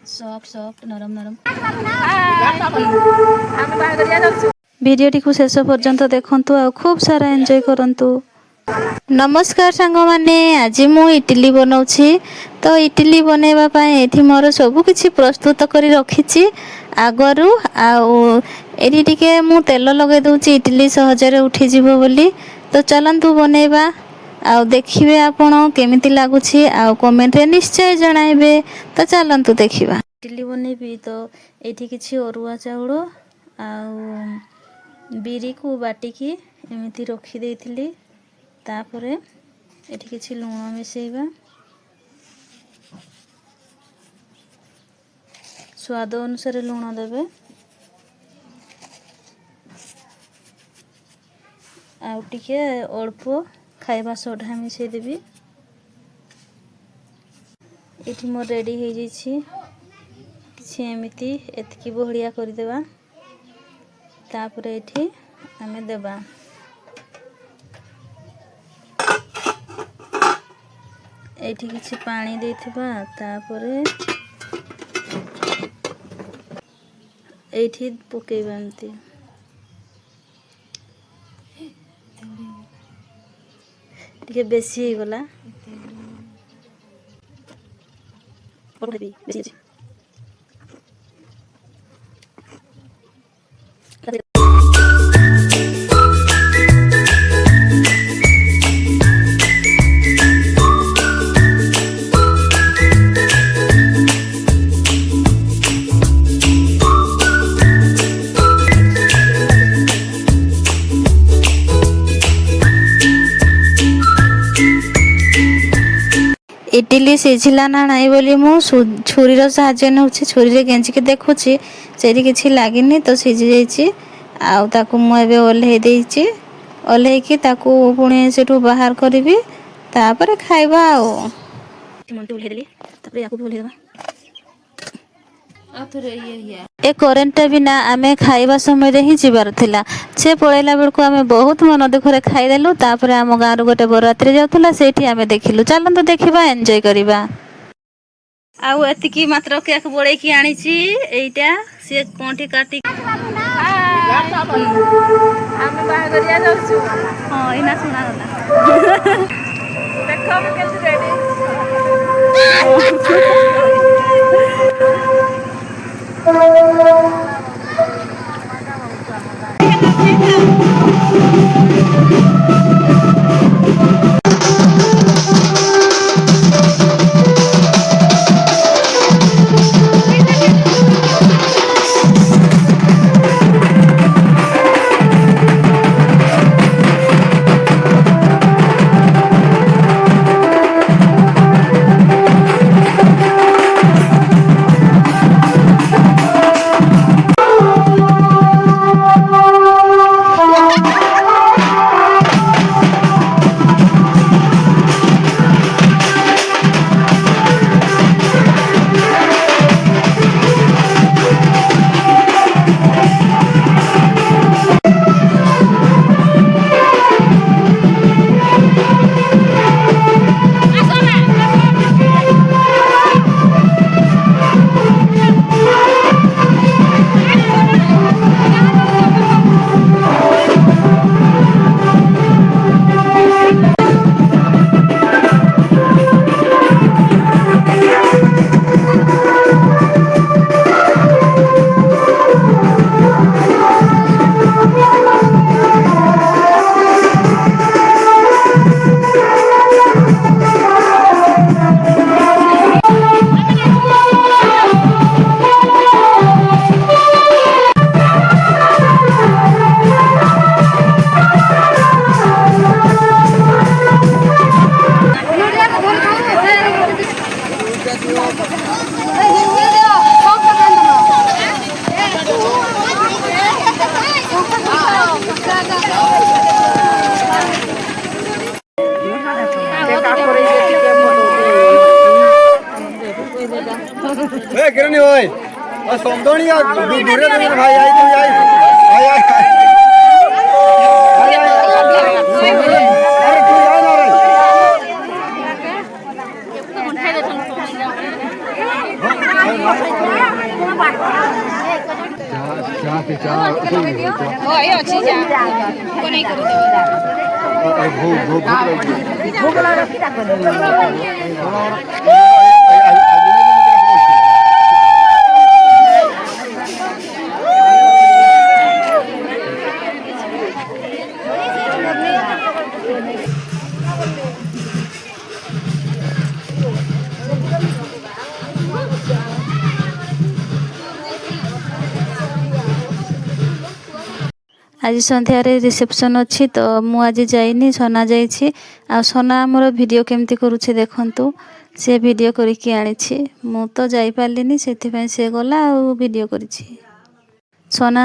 Soft soft नरम नरम। भिडियोटी को शेष पर्यंत देखंतु आ खूब सारा एंजॉय करंतु। नमस्कार सांग माने, आज मु इडली बनाउछि। तो इडली बनेबा पय एथि मोर सब किछि प्रस्तुत करी रखिछि आगरु। आ एथि टिके मु तेल लगे दउछि इडली सहजरे उठी जिवो बोली। तो चलंतु बनेबा आ देखिबे आपण केमिति लागुछि आ कमेंट रे निश्चय जणाइबे। तो चलंतु देखिबा। इडली बनेबी तो एथि किछि अरुआ चाउळ आ बिरी को बाटिकी एमिति रखी देइथिली। तापरे एठी किछि लूण मिसेइबा, स्वाद अनुसार लूण देबे। आ टिके अल्प खाइबा सोडा मिसेइ देबी। एठी मोर रेडी हो जाइछि। किछि एमिति एतकी बहड़िया कर देबा। तापरे एठी हमें देबा एठी किछि पानी देथिबा। तापरे एठी पकेइबा एमती। टिके बेसी ही गला बेसी इडली सिझिला ना नाई बोली मु छुरी साहाଯ୍य नउछि। छुरी रे गेंजिके देखुछि सेठी किछि लागिनी। तो सिझि जाइछि। आउ ताकू मु एबे ओल्हेइ देइछि। ओल्हेइकी ताकू पुणी सेठू बाहर करबी। तापरे खाइबा। आउ मंटू ओल्हेइ देली। तापरे याकू भी ओल्हेइ देबा। ए करेंट बिना आमे खाइबा समय रे ही जिबार थिला। से पळेला बेलको आमे बहुत मन दुखरे खाइदेलु। तापरे आम गाँ रु गोटे बररात्रि जाउतला, सेठी आमे देखिलु। चलंतु देखिबा, एन्जॉय करिबा। आउ एतिकी मात्र केक बोळेई की आनिछि। एइटा से कोंठी काटी आमे बाहागरिया जाउछु। हां इना सुना गला। देखो हम केति रेडी। ए किरण ओए आ समदोणी दूरे दूरे भाई आई तू आई आई आई अरे तू आ ना रे आज संध्यारे रिसेप्शन अच्छी तो मु आज जाइनी सोना जाइछि आ सोना आमर वीडियो केमती करूछि देखंतु से वीडियो करिकी आनिछि मु तो जाई पारलिनी सेथिपय से गला आ वीडियो करिछि सोना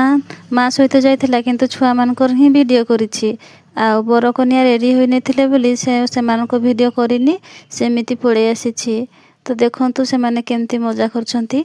माँ सहित जाइथिला किंतु छुआ मानकर ही वीडियो करिछि आ बर कन्या रेडी होई नथिले बोली से मानको वीडियो करिनी सेमिति पळे आसीछि तो देखंतु से माने केमती मजा करछंती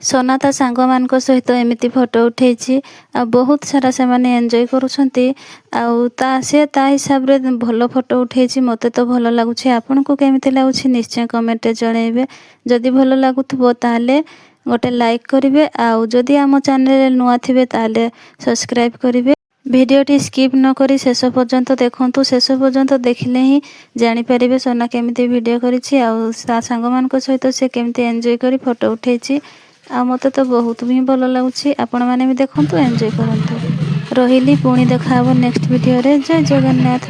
सोना ता सांग मान सहित एमती फोटो उठेछि आ बहुत सारा से माने एंजॉय करूछंती आ ता हिसाब रे भलो फोटो उठेछि मते तो भलो लागुछि आपन को केमिति लागुछि निश्चय कमेंट रे जणैबे जदि भलो लागुथबो ताले गोटे लाइक करिवे आ जदि आम चैनल रे नुआ थिबे ताले सब्सक्राइब करिवे भिडियोटी स्किप न करी शेष पर्यंत देखंतु शेष पर्यंत देखिले ही जानि परिबे सोना केमिति वीडियो करिछि आ सांग मान सहित से केमिति एंजॉय करी फोटो उठेछि आ मते तो बहुत भी भल लगुछि आपण माने भी देखंतु एंजॉय करंतु रहिली पुणी देखा नेक्स्ट वीडियो रे जय जगन्नाथ।